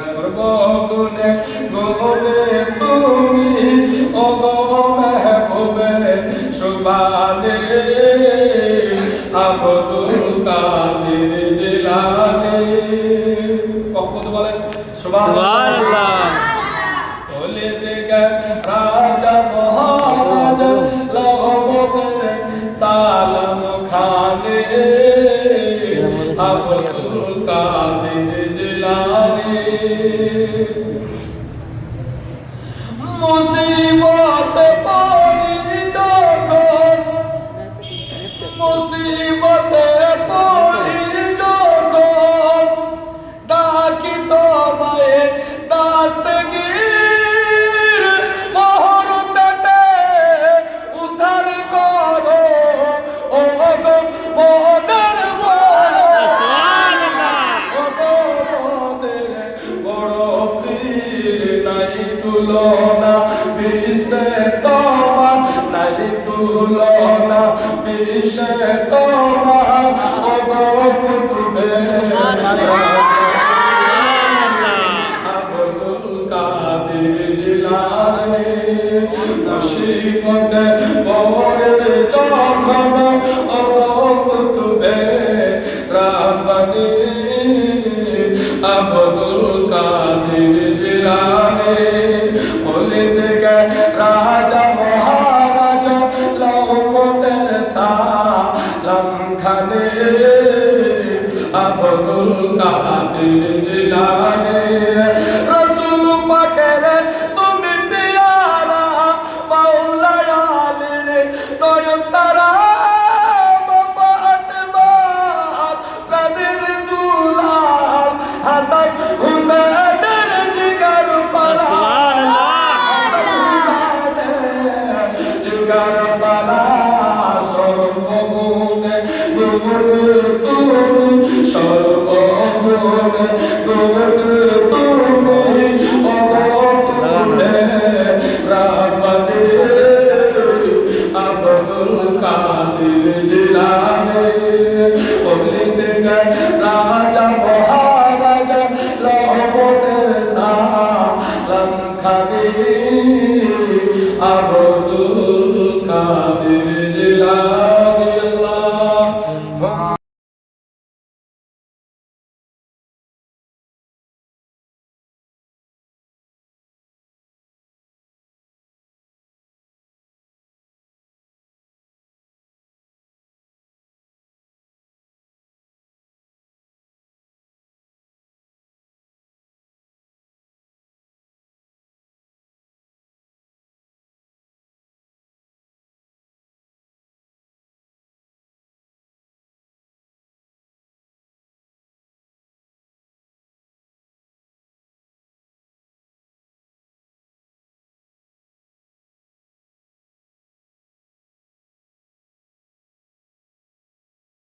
সর্বগুণে গুণে তুমি ওগো মেহবুবে সুবহানে আব্দুল কাদের জিলানী। কখন বলেন সুবহানাল্লাহ। বলে দেখে রাজা মহারাজা লবদের সালাম খানে আব্দুল কাদের জিলানী। মুসিবত পড়ি যখন, মুসিবতে পড়ি যখন, ডাকি তোমায় দাস্তগীর, মুহূর্তেতে উদ্ধার করো ও গো মোদের বড়, ও গো মোদের বড় পীর। নাই তুলনা বিশ্বে তোমার, নাই তুলনা বিশ্বে তোমার, ও গো কুতুবে আব্দুল কাদের জিলানী। নসিবতে পড়ে যখন, ও গো কুতুবে রাব্বানী আব্দুল কাদের জিলানী। বলে দেখে রাজা মহারাজা লবদের সালাম খানে আব্দুল কাদের জিলানী। রাসূল পাকের তুমি পিয়ারা, মাওলা আলীর নয়ন তারা, ফাতেমার প্রাণের দুলাল, হাসান হুসেনের জিগার পালা, হাসান হুসেনের জিগার পালা। সর্বগুণে গুণে